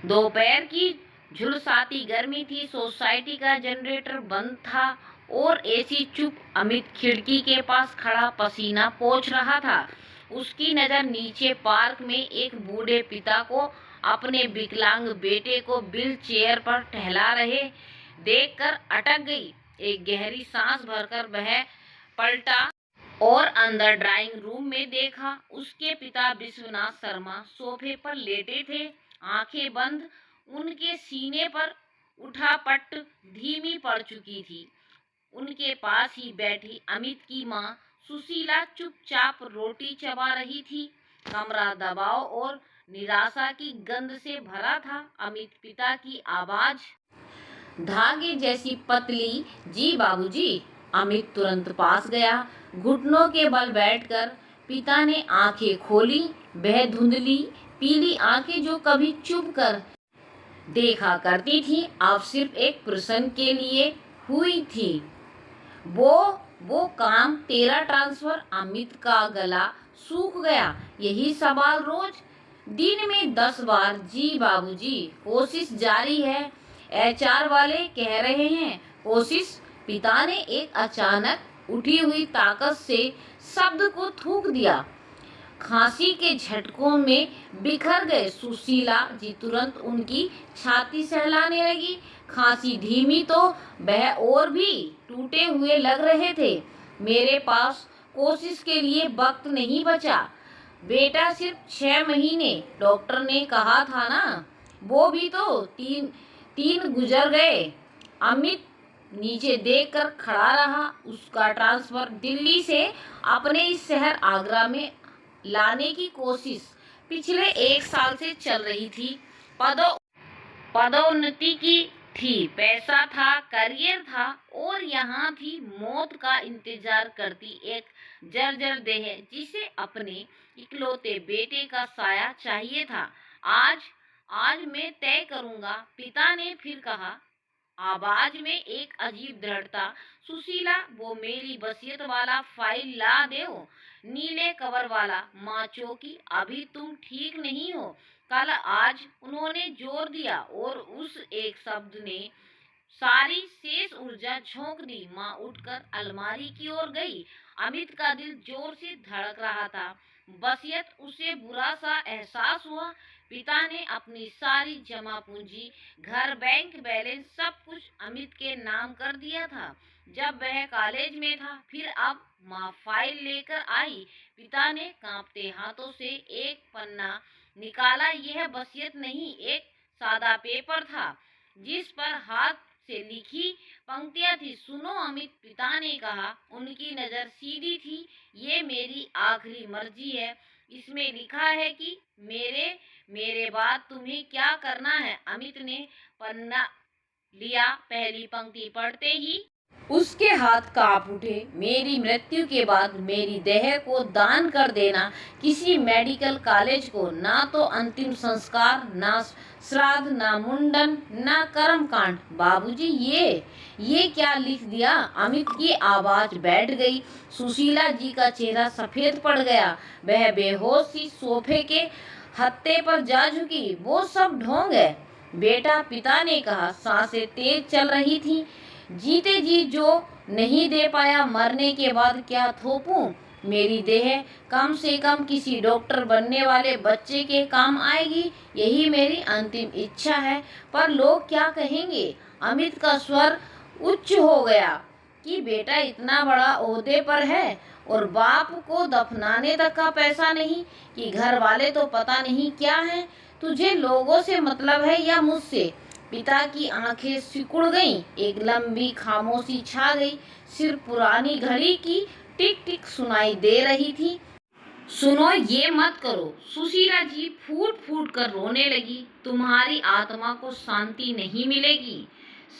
दोपहर की झुलसाती गर्मी थी। सोसाइटी का जनरेटर बंद था और एसी चुप। अमित खिड़की के पास खड़ा पसीना पोंछ रहा था। उसकी नजर नीचे पार्क में एक बूढ़े पिता को अपने विकलांग बेटे को व्हील चेयर पर टहला रहे देखकर अटक गई। एक गहरी सांस भरकर वह पलटा और अंदर ड्राइंग रूम में देखा। उसके पिता विश्वनाथ शर्मा सोफे पर लेटे थे, आंखें बंद। उनके सीने पर उठा पट्ट धीमी पड़ चुकी थी। उनके पास ही बैठी अमित की माँ सुशीला चुपचाप रोटी चबा रही थी। कमरा दबाव और निराशा की गंध से भरा था। अमित पिता की आवाज धागे जैसी पतली, जी बाबूजी। अमित तुरंत पास गया, घुटनों के बल बैठकर पिता ने आंखें खोली। वह धुंधली पीली आंखें जो कभी चुप कर देखा करती थी, अब सिर्फ एक प्रश्न के लिए हुई थी। वो काम तेरा ट्रांसफर। अमित का गला सूख गया। यही सवाल रोज, दिन में 10 बार। जी बाबूजी, कोशिश जारी है। एचआर वाले कह रहे हैं कोशिश। पिता ने एक अचानक उठी हुई ताकत से शब्द को थूक दिया। खांसी के झटकों में बिखर गए। सुशीला जी तुरंत उनकी छाती सहलाने लगी। खांसी धीमी तो वह और भी टूटे हुए लग रहे थे। मेरे पास कोशिश के लिए वक्त नहीं बचा बेटा, सिर्फ 6 महीने डॉक्टर ने कहा था ना, वो भी तो तीन गुजर गए। अमित नीचे देखकर खड़ा रहा। उसका ट्रांसफर दिल्ली से अपने इस शहर आगरा में लाने की कोशिश पिछले 1 साल से चल रही थी। पदोन्नति की थी, पैसा था, करियर था, और यहाँ थी मौत का इंतजार करती एक जर्जर देह जिसे अपने इकलौते बेटे का साया चाहिए था। आज मैं तय करूंगा, पिता ने फिर कहा, आवाज में एक अजीब दृढ़ता। सुशीला, वो मेरी वसीयत वाला फाइल ला दो, नीले कवर वाला। माँ चौकी, अभी तुम ठीक नहीं हो। कल आज उन्होंने जोर दिया और उस एक शब्द ने सारी शेष ऊर्जा झोंक दी। माँ उठकर अलमारी की ओर गई। अमित का दिल जोर से धड़क रहा था। वसीयत, उसे बुरा सा एहसास हुआ। पिता ने अपनी सारी जमा पूंजी, घर, बैंक बैलेंस, सब कुछ अमित के नाम कर दिया था जब वह कॉलेज में था। फिर अब माँ फाइल लेकर आई। पिता ने कांपते हाथों से एक पन्ना निकाला। यह वसीयत नहीं, एक सादा पेपर था जिस पर हाथ से लिखी पंक्तियां थी। सुनो अमित, पिता ने कहा। उनकी नजर सीधी थी। ये मेरी आखिरी मर्जी है। इसमें लिखा है कि मेरे बाद तुम्हें क्या करना है। अमित ने पन्ना लिया। पहली पंक्ति पढ़ते ही उसके हाथ कांप उठे। मेरी मृत्यु के बाद मेरी देह को दान कर देना किसी मेडिकल कॉलेज को। ना तो अंतिम संस्कार, ना श्राद्ध, ना मुंडन, ना कर्मकांड। बाबूजी, ये क्या लिख दिया? अमित की आवाज बैठ गई। सुशीला जी का चेहरा सफेद पड़ गया। वह बेहोश सी सोफे के हत्थे पर जा झुकी। वो सब ढोंग है बेटा, पिता ने कहा। सांसें तेज चल रही थी। जीते जी जो नहीं दे पाया, मरने के बाद क्या थोपूं? मेरी देह कम से कम किसी डॉक्टर बनने वाले बच्चे के काम आएगी, यही मेरी अंतिम इच्छा है। पर लोग क्या कहेंगे? अमित का स्वर उच्च हो गया कि बेटा इतना बड़ा ओहदे पर है और बाप को दफनाने तक का पैसा नहीं, कि घर वाले तो पता नहीं क्या है। तुझे लोगों से मतलब है या मुझसे? पिता की आंखें सिकुड़ गईं। एक लंबी खामोशी छा गई। सिर्फ पुरानी घड़ी की टिक टिक सुनाई दे रही थी। सुनो, ये मत करो। सुशीला जी फूट फूट कर रोने लगी। तुम्हारी आत्मा को शांति नहीं मिलेगी।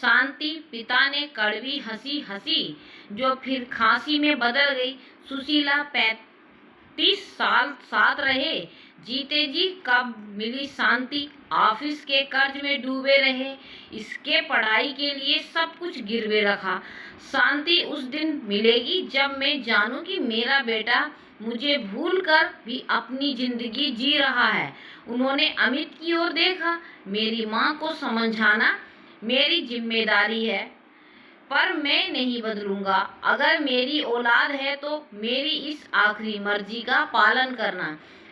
शांति? पिता ने कड़वी हंसी हंसी जो फिर खांसी में बदल गई। सुशीला 35 साल साथ रहे, जीते जी कब मिली शांति? ऑफिस के कर्ज में डूबे रहे, इसके पढ़ाई के लिए सब कुछ गिरवे रखा। शांति उस दिन मिलेगी जब मैं जानूं कि मेरा बेटा मुझे भूलकर भी अपनी जिंदगी जी रहा है। उन्होंने अमित की ओर देखा। मेरी माँ को समझाना मेरी जिम्मेदारी है, पर मैं नहीं बदलूंगा। अगर मेरी औलाद है तो मेरी इस आखिरी मर्जी का पालन करना।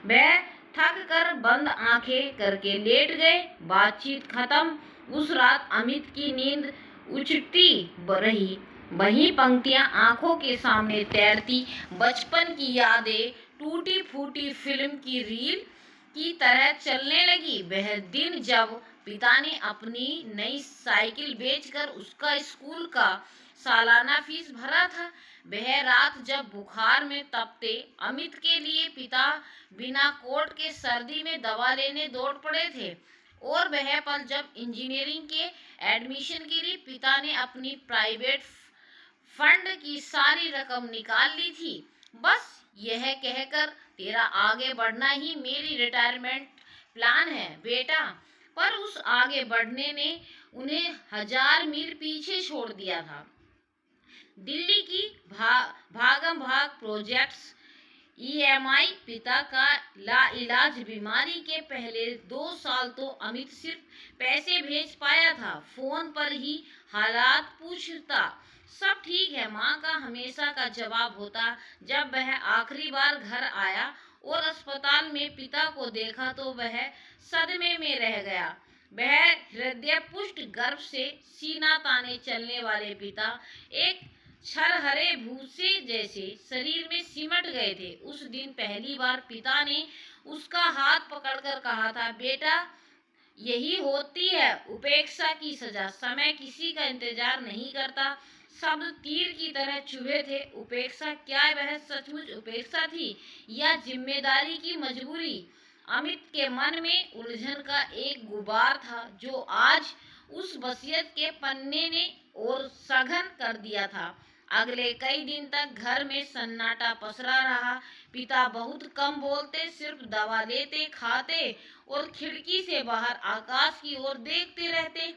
वह थक कर बंद आंखें करके लेट गए। बातचीत खत्म। उस रात अमित की नींद उचटती रही। वही पंक्तियां आंखों के सामने तैरती, बचपन की यादें टूटी फूटी फिल्म की रील की तरह चलने लगी। वह दिन जब पिता ने अपनी नई साइकिल बेचकर उसका स्कूल का सालाना फीस भरा था। वह रात जब बुखार में तपते अमित के लिए पिता बिना कोट के सर्दी में दवा लेने दौड़ पड़े थे। और वह पल जब इंजीनियरिंग के एडमिशन के लिए पिता ने अपनी प्राइवेट फंड की सारी रकम निकाल ली थी। बस यह कहकर तेरा आगे बढ़ना ही मेरी रिटायरमेंट प्लान है बेटा। पर उस आगे बढ़ने ने उन्हें 1000 मील पीछे छोड़ दिया था। दिल्ली की भागम भाग प्रोजेक्ट्स, ईएमआई, पिता का लाइलाज बीमारी के पहले 2 साल तो अमित सिर्फ पैसे भेज पाया था। फोन पर ही हालात पूछता। सब ठीक है माँ का हमेशा का जवाब होता। जब वह आखिरी बार घर आया और अस्पताल में पिता को देखा तो वह सदमे में रह गया। वह हृदय पुष्ट गर्भ से सीना ताने चलने वाले पिता एक छरहरे भूसे जैसे शरीर में सिमट गए थे। उस दिन पहली बार पिता ने उसका हाथ पकड़कर कहा था, बेटा यही होती है उपेक्षा की सजा। समय किसी का इंतजार नहीं करता। शब्द तीर की तरह चुभे थे। उपेक्षा, क्या वह सचमुच उपेक्षा थी या जिम्मेदारी की मजबूरी? अमित के मन में उलझन का एक गुबार था जो आज उस वसीयत के पन्ने ने और सघन कर दिया था। अगले कई दिन तक घर में सन्नाटा पसरा रहा। पिता बहुत कम बोलते, सिर्फ दवा लेते, खाते और खिड़की से बाहर आकाश की ओर देखते रहते।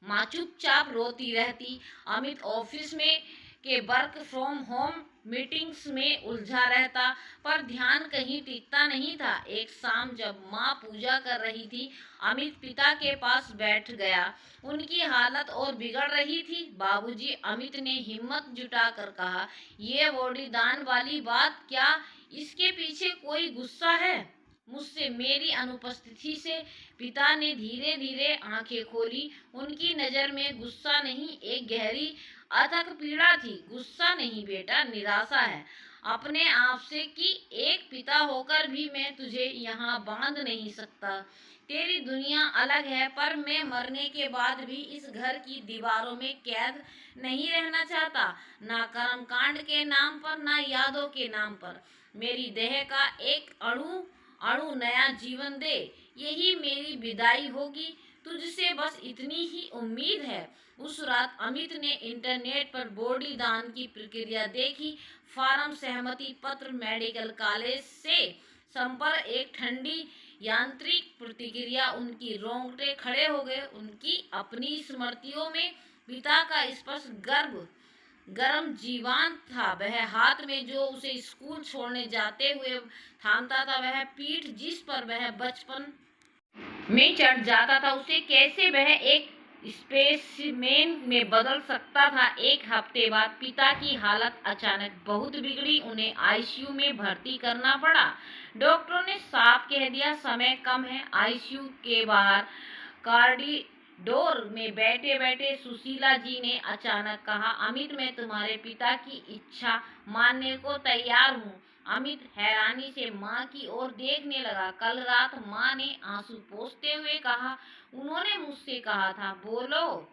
माँ चुपचाप रोती रहती। अमित ऑफिस में के वर्क फ्रॉम होम मीटिंग्स में उलझा रहता, पर ध्यान कहीं टिकता नहीं था। एक शाम जब माँ पूजा कर रही थी, अमित पिता के पास बैठ गया। उनकी हालत और बिगड़ रही थी। बाबूजी, अमित ने हिम्मत जुटाकर कहा, ये बॉडी दान वाली बात, क्या इसके पीछे कोई गुस्सा है मुझसे, मेरी अनुपस्थिति से? पिता ने धीरे धीरे आंखें खोली। उनकी नजर में गुस्सा नहीं, एक गहरी अथक पीड़ा थी। गुस्सा नहीं बेटा, निराशा है अपने आप से कि एक पिता होकर भी मैं तुझे यहाँ बांध नहीं सकता। तेरी दुनिया अलग है, पर मैं मरने के बाद भी इस घर की दीवारों में कैद नहीं रहना चाहता। ना कर्म कांड के नाम पर, ना यादों के नाम पर। मेरी देह का एक अणु अणु नया जीवन दे, यही मेरी विदाई होगी। तुझसे बस इतनी ही उम्मीद है। उस रात अमित ने इंटरनेट पर बॉडी दान की प्रक्रिया देखी। फॉर्म, सहमति पत्र, मेडिकल कॉलेज से संपर्क, एक ठंडी यांत्रिक प्रतिक्रिया। उनकी रोंगटे खड़े हो गए। उनकी अपनी स्मृतियों में पिता का स्पर्श गरम जीवांत था। वह हाथ में जो उसे स्कूल छोड़ने जाते हुए थामता था, वह पीठ जिस पर वह बचपन में चढ़ जाता था, उसे कैसे वह एक स्पेसिमेन में बदल सकता था। एक हफ्ते बाद पिता की हालत अचानक बहुत बिगड़ी। उन्हें आईसीयू में भर्ती करना पड़ा। डॉक्टरों ने साफ कह दिया, समय कम है। आईसीयू के बाहर कॉरिडोर में बैठे बैठे सुशीला जी ने अचानक कहा, अमित, मैं तुम्हारे पिता की इच्छा मानने को तैयार हूँ। अमित हैरानी से माँ की ओर देखने लगा। कल रात माँ ने आंसू पोंछते हुए कहा, उन्होंने मुझसे कहा था, बोलो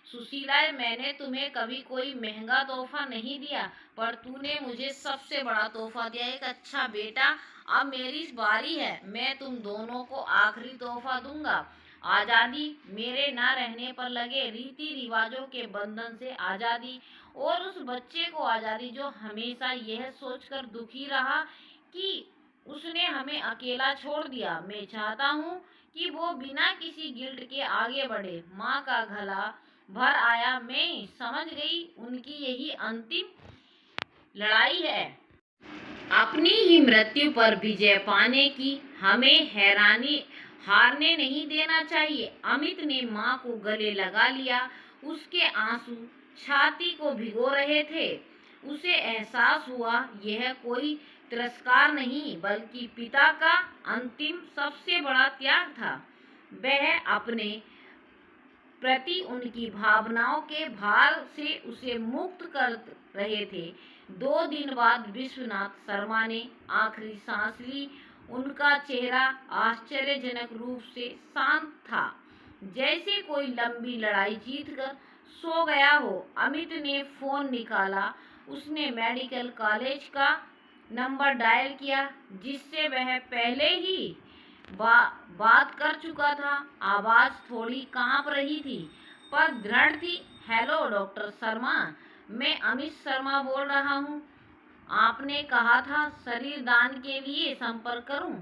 सुशीला, मैंने तुम्हें कभी कोई महंगा तोहफा नहीं दिया, पर तूने मुझे सबसे बड़ा तोहफा दिया, एक अच्छा बेटा। अब मेरी बारी है, मैं तुम दोनों को आखिरी तोहफा दूंगा। आजादी, मेरे ना रहने पर लगे रीति रिवाजों के बंधन से आजादी, और उस बच्चे को आजादी जो हमेशा यह सोचकर दुखी रहा कि उसने हमें अकेला छोड़ दिया। मैं चाहता हूँ कि वो बिना किसी गिल्ट के आगे बढ़े। माँ का गला भर आया। मैं समझ गई, उनकी यही अंतिम लड़ाई है। अपनी ही मृत्यु पर विजय पाने की हमें हारने नहीं देना चाहिए। अमित ने माँ को गले लगा लिया। उसके आंसू छाती को भिगो रहे थे। उसे एहसास हुआ यह कोई तिरस्कार नहीं बल्कि पिता का अंतिम सबसे बड़ा त्याग था। वह अपने प्रति उनकी भावनाओं के भार से उसे मुक्त कर रहे थे। 2 दिन बाद विश्वनाथ शर्मा ने आखिरी सांस ली। उनका चेहरा आश्चर्यजनक रूप से शांत था, जैसे कोई लंबी लड़ाई जीतकर सो गया हो। अमित ने फोन निकाला। उसने मेडिकल कॉलेज का नंबर डायल किया, जिससे वह पहले ही बात कर चुका था। आवाज थोड़ी कांप रही थी पर दृढ़ थी। हेलो डॉक्टर शर्मा, मैं अमित शर्मा बोल रहा हूँ। आपने कहा था शरीर दान के लिए संपर्क करूं।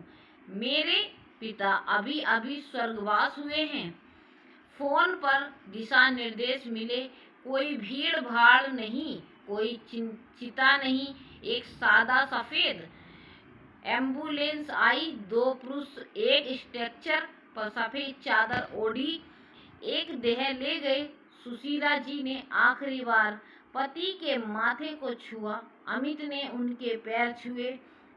मेरे पिता अभी अभी स्वर्गवास हुए हैं। फोन पर दिशा निर्देश मिले। कोई भीड़ भाड़ नहीं, कोई चिंता नहीं। एक सादा सफेद एम्बुलेंस आई। 2 पुरुष एक स्ट्रेचर पर सफेद चादर ओढ़ी एक देह ले गए। सुशीला जी ने आखिरी बार पति के माथे को छुआ। अमित ने उनके पैर छुए।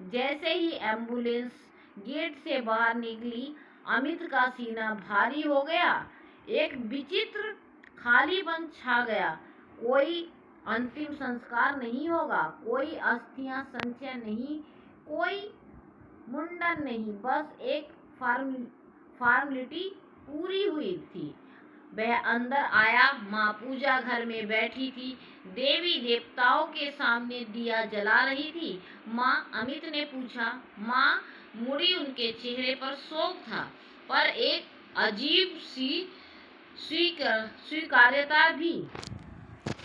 जैसे ही एम्बुलेंस गेट से बाहर निकली, अमित का सीना भारी हो गया। एक विचित्र खालीपन छा गया। कोई अंतिम संस्कार नहीं होगा, कोई अस्थियां संचय नहीं, कोई मुंडन नहीं, बस एक फॉर्मेलिटी पूरी हुई थी। वह अंदर आया। माँ पूजा घर में बैठी थी, देवी देवताओं के सामने दिया जला रही थी। माँ, अमित ने पूछा। माँ मुड़ी। उनके चेहरे पर शोक था, पर एक अजीब सी स्वीकार्यता भी।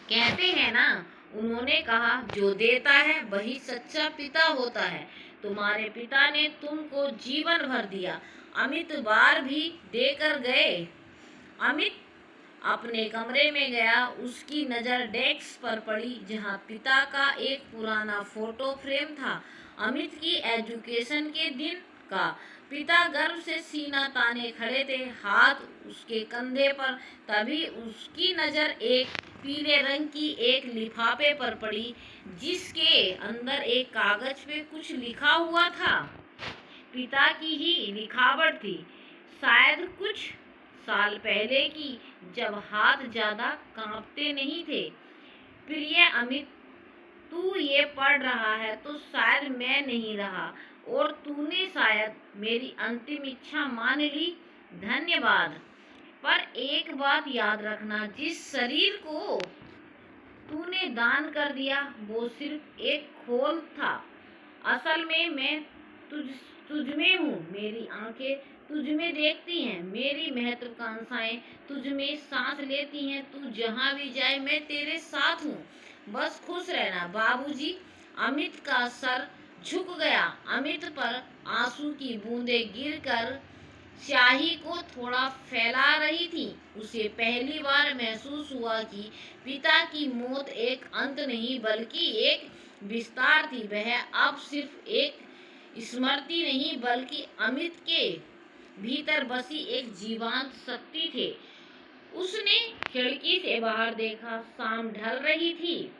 कहते हैं ना, उन्होंने कहा, जो देता है वही सच्चा पिता होता है। तुम्हारे पिता ने तुमको जीवन भर दिया। अमित बार भी देकर गए। अमित अपने कमरे में गया। उसकी नज़र डेस्क पर पड़ी, जहां पिता का एक पुराना फोटो फ्रेम था, अमित की एजुकेशन के दिन का। पिता गर्व से सीना ताने खड़े थे, हाथ उसके कंधे पर। तभी उसकी नज़र एक पीले रंग की एक लिफाफे पर पड़ी, जिसके अंदर एक कागज पे कुछ लिखा हुआ था। पिता की ही लिखावट थी, शायद कुछ साल पहले की, जब हाथ ज्यादा कांपते नहीं थे। प्रिय अमित, तू ये पढ़ रहा है तो शायद मैं नहीं रहा, और तूने शायद मेरी अंतिम इच्छा मान ली। धन्यवाद। पर एक बात याद रखना, जिस शरीर को तूने दान कर दिया वो सिर्फ एक खोल था। असल में मैं तुझ में हूँ। मेरी आंखें तुझ में देखती हैं, मेरी महत्वाकांक्षाएं तुझ में सांस लेती हैं। तू जहाँ भी जाए मैं तेरे साथ हूँ, बस खुश रहना। बाबूजी। अमित का सर झुक गया। अमित पर आंसू की बूंदें गिरकर स्याही को थोड़ा फैला रही थी। उसे पहली बार महसूस हुआ कि पिता की मौत एक अंत नहीं बल्कि एक विस्तार थी। वह अब सिर्फ एक स्मृति नहीं बल्कि अमित के भीतर बसी एक जीवंत शक्ति थे। उसने खिड़की से बाहर देखा। शाम ढल रही थी।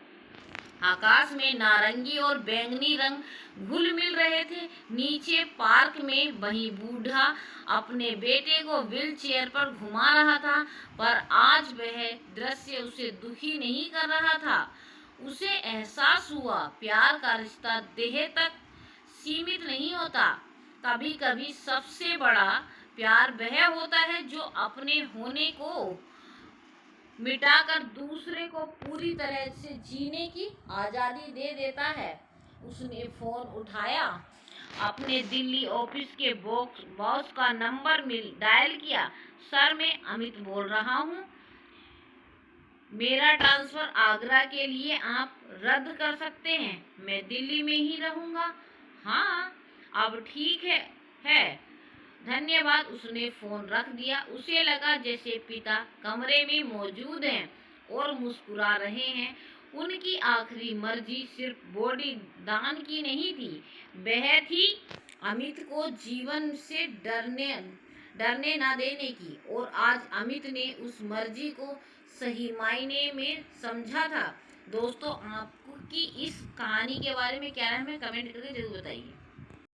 आकाश में नारंगी और बैंगनी रंग घुल मिल रहे थे। नीचे पार्क में वही बूढ़ा अपने बेटे को व्हील चेयर पर घुमा रहा था, पर आज वह दृश्य उसे दुखी नहीं कर रहा था। उसे एहसास हुआ, प्यार का रिश्ता देह तक सीमित नहीं होता। कभी कभी सबसे बड़ा प्यार वह होता है जो अपने होने को मिटाकर दूसरे को पूरी तरह से जीने की आज़ादी दे देता है। उसने फोन उठाया, अपने दिल्ली ऑफिस के बॉस का नंबर डायल किया। सर, मैं अमित बोल रहा हूँ। मेरा ट्रांसफर आगरा के लिए आप रद्द कर सकते हैं। मैं दिल्ली में ही रहूँगा। हाँ, अब ठीक है। धन्यवाद। उसने फोन रख दिया। उसे लगा जैसे पिता कमरे में मौजूद हैं और मुस्कुरा रहे हैं। उनकी आखिरी मर्जी सिर्फ बॉडी दान की नहीं थी, वह थी अमित को जीवन से डरने ना देने की। और आज अमित ने उस मर्जी को सही मायने में समझा था। दोस्तों, आपकी इस कहानी के बारे में क्या है, हमें कमेंट करके जरूर बताइए।